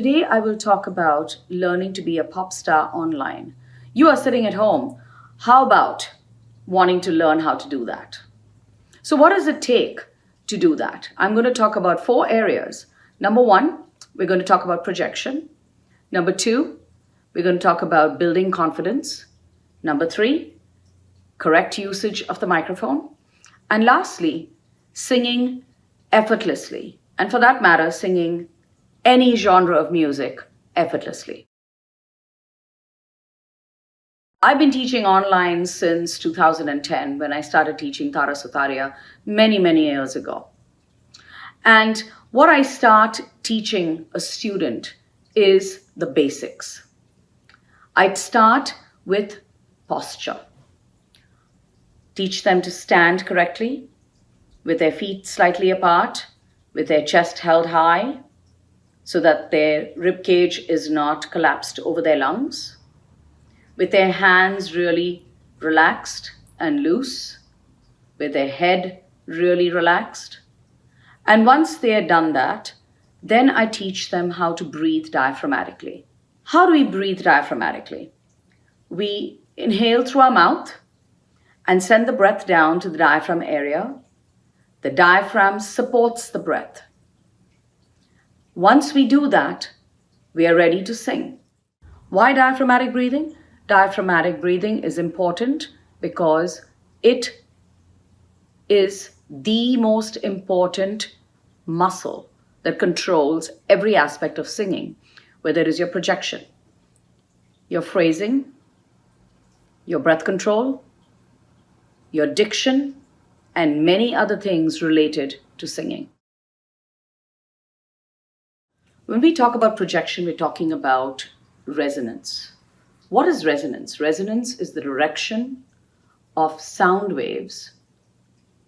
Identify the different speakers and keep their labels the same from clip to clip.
Speaker 1: Today I will talk about learning to be a pop star online. You are sitting at home. How about wanting to learn how to do that? So what does it take to do that? I'm going to talk about 4 areas. Number 1, we're going to talk about projection. Number 2, we're going to talk about building confidence. Number 3, correct usage of the microphone. And lastly, singing effortlessly. And for that matter, singing any genre of music effortlessly. I've been teaching online since 2010 when I started teaching Tara Sutaria many years ago. And what I start teaching a student is the basics. I'd start with posture. Teach them to stand correctly, with their feet slightly apart, with their chest held high, so that their rib cage is not collapsed over their lungs, with their hands really relaxed and loose, with their head really relaxed. And once they are done that, then I teach them how to breathe diaphragmatically. How do we breathe diaphragmatically? We inhale through our mouth and send the breath down to the diaphragm area. The diaphragm supports the breath. Once we do that, we are ready to sing. Why diaphragmatic breathing? Diaphragmatic breathing is important because it is the most important muscle that controls every aspect of singing, whether it is your projection, your phrasing, your breath control, your diction, and many other things related to singing. When we talk about projection, we're talking about resonance. What is resonance? Resonance is the direction of sound waves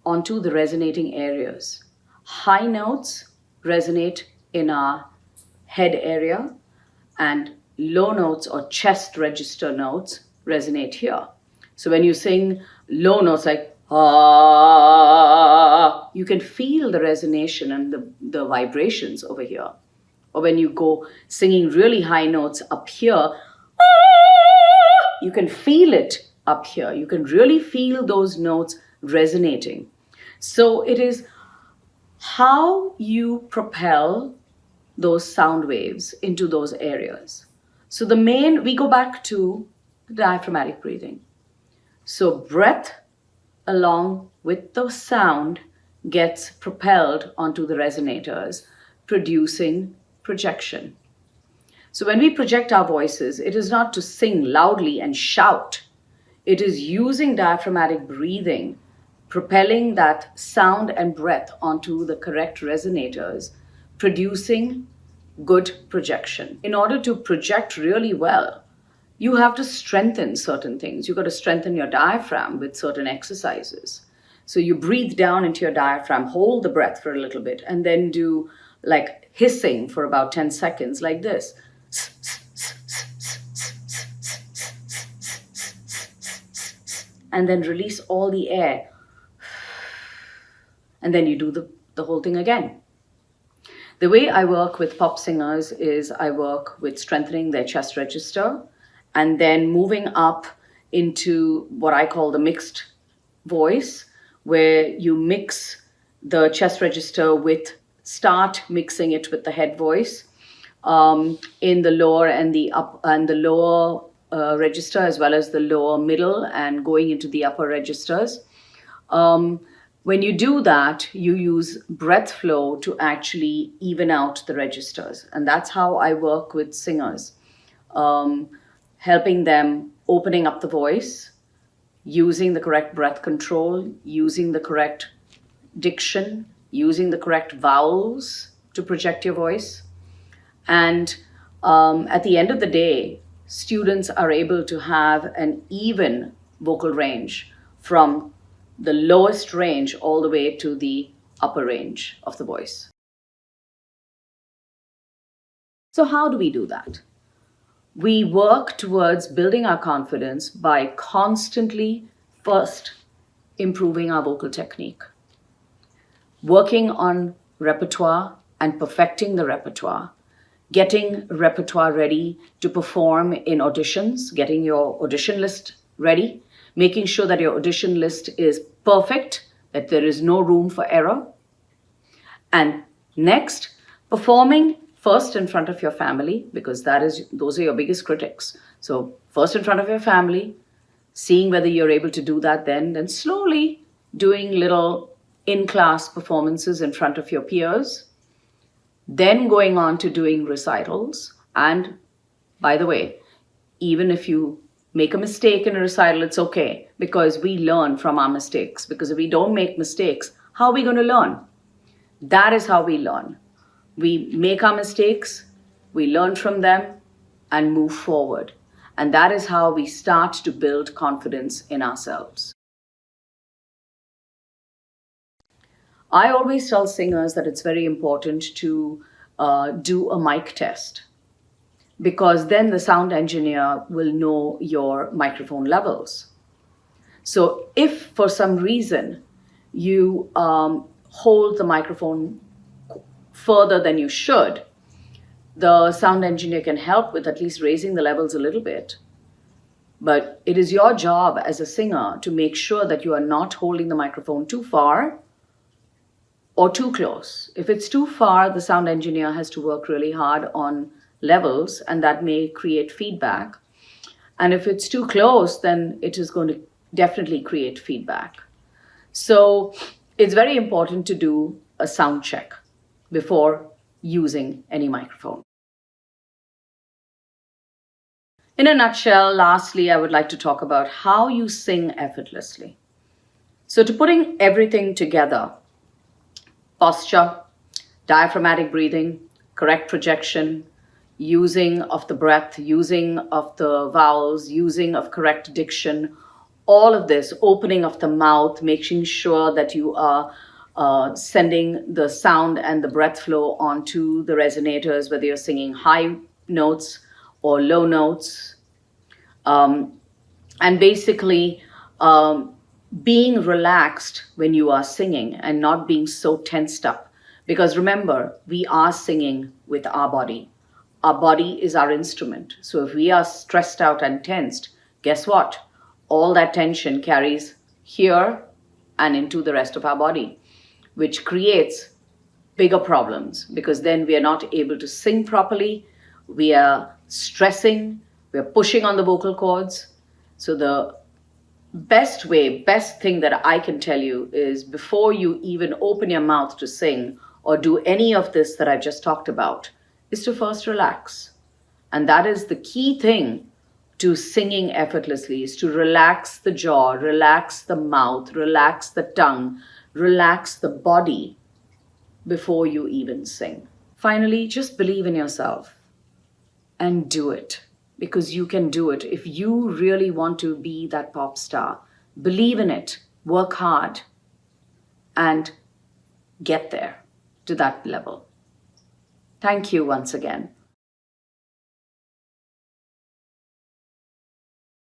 Speaker 1: onto the resonating areas. High notes resonate in our head area, and low notes or chest register notes resonate here. So when you sing low notes like ah, you can feel the resonation and the vibrations over here. Or when you go singing really high notes up here, ah, you can feel it up here. You can really feel those notes resonating. So it is how you propel those sound waves into those areas. So we go back to the diaphragmatic breathing. So breath along with the sound gets propelled onto the resonators, producing projection. So when we project our voices, it is not to sing loudly and shout. It is using diaphragmatic breathing, propelling that sound and breath onto the correct resonators, producing good projection. In order to project really well, you have to strengthen certain things. You've got to strengthen your diaphragm with certain exercises. So you breathe down into your diaphragm, hold the breath for a little bit, and then do like hissing for about 10 seconds like this. And then release all the air. And then you do the whole thing again. The way I work with pop singers is I work with strengthening their chest register and then moving up into what I call the mixed voice, where you mix the chest register start mixing it with the head voice in the lower and the lower register, as well as the lower middle and going into the upper registers. When you do that, you use breath flow to actually even out the registers. And that's how I work with singers, helping them opening up the voice, using the correct breath control, using the correct diction, using the correct vowels to project your voice. And at the end of the day, students are able to have an even vocal range from the lowest range all the way to the upper range of the voice. So how do we do that? We work towards building our confidence by constantly first improving our vocal technique, working on repertoire and perfecting the repertoire, getting repertoire ready to perform in auditions, getting your audition list ready, making sure that your audition list is perfect, that there is no room for error. And next, performing first in front of your family, because those are your biggest critics. So first in front of your family, seeing whether you're able to do that, then slowly doing little in-class performances in front of your peers, then going on to doing recitals. And by the way, even if you make a mistake in a recital, it's okay, because we learn from our mistakes. Because if we don't make mistakes, how are we going to learn? That is how we learn. We make our mistakes, we learn from them, and move forward. And that is how we start to build confidence in ourselves. I always tell singers that it's very important to do a mic test, because then the sound engineer will know your microphone levels. So if for some reason you hold the microphone further than you should, the sound engineer can help with at least raising the levels a little bit. But it is your job as a singer to make sure that you are not holding the microphone too far or too close. If it's too far, the sound engineer has to work really hard on levels, and that may create feedback. And if it's too close, then it is going to definitely create feedback. So it's very important to do a sound check before using any microphone. In a nutshell, lastly, I would like to talk about how you sing effortlessly. So to putting everything together, posture, diaphragmatic breathing, correct projection, using of the breath, using of the vowels, using of correct diction, all of this, opening of the mouth, making sure that you are sending the sound and the breath flow onto the resonators, whether you're singing high notes or low notes. And basically being relaxed when you are singing and not being so tensed up. Because remember, we are singing with our body. Our body is our instrument. So if we are stressed out and tensed, guess what? All that tension carries here and into the rest of our body, which creates bigger problems, because then we are not able to sing properly. We are stressing, we are pushing on the vocal cords. So the best thing that I can tell you is, before you even open your mouth to sing or do any of this that I've just talked about, is to first relax. And that is the key thing to singing effortlessly, is to relax the jaw, relax the mouth, relax the tongue, relax the body before you even sing. Finally, just believe in yourself and do it, because you can do it. If you really want to be that pop star, believe in it, work hard, and get there to that level. Thank you once again.